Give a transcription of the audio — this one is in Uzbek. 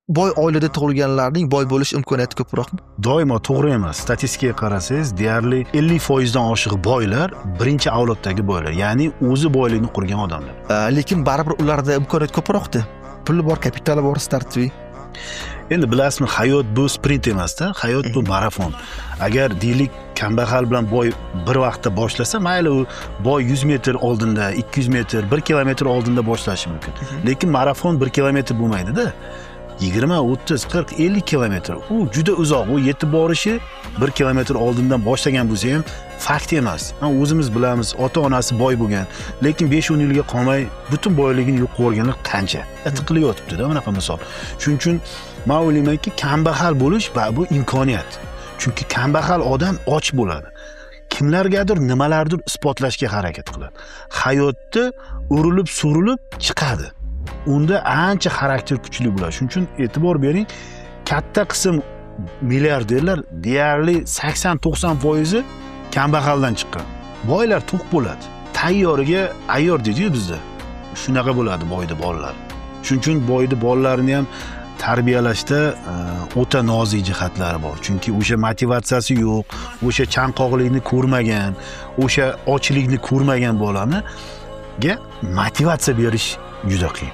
boy oilada tug'ilganlarning boy bo'lish imkoniyati ko'proqmi? Doimo to'g'ri emas. Statistikaga qarasangiz, deyarli 50% dan oshiq boylar birinchi avloddagi boylar, ya'ni o'zi boylikni qurgan odamlar. Lekin baribir ularda imkoniyat ko'proqda. Puli bor, kapitali bor, startvi. Endi bilasizmi, hayot bu sprint emasda, hayot bu marafon. Agar deylik kambag'al bilan boy bir vaqtda boshlasa, mayli u boy 100 metr oldinda, 200 metr, 1 kilometr oldinda boshlashi mumkin. Lekin marafon 1 kilometr bo'lmaydi-da. 20, 30, 40, 50 kilometr. U juda uzoq. U yetib borishi 1 kilometr oldindan boshlagan bo'lsa ham fakt emas. O'zimiz bilamiz, ota-onasi boy bo'lgan, lekin 5-10 yilga qolmay butun boyligini yo'q qilganlar qancha? Tiqilib yotibdi-da bunaqa misol. Shuning uchun men o'ylaymanki, kambag'al bo'lish bu imkoniyat. Chunki kambag'al odam och bo'ladi. Kimlargadir nimalardir isbotlashga harakat qiladi. Hayotda urilib, surilib chiqadi. Unda ancha xarakter kuchli bo'ladi. Shuning uchun e'tibor bering, katta qism milliarderlar deyarli 80-90% kambag'aldan chiqqan. Boylar to'q bo'ladi. Tayyoriga ayyor deydi-ku bizda. Shunaqa bo'ladi boyda bolalar. Shuning uchun boyda bolalarini ham tarbiyalashda o'ta nozik jihatlari bor. Chunki o'sha motivatsiyasi yo'q, o'sha chanqoqlikni ko'rmagan, o'sha ochlikni ko'rmagan bolani motivatsiya berish juda qiyin.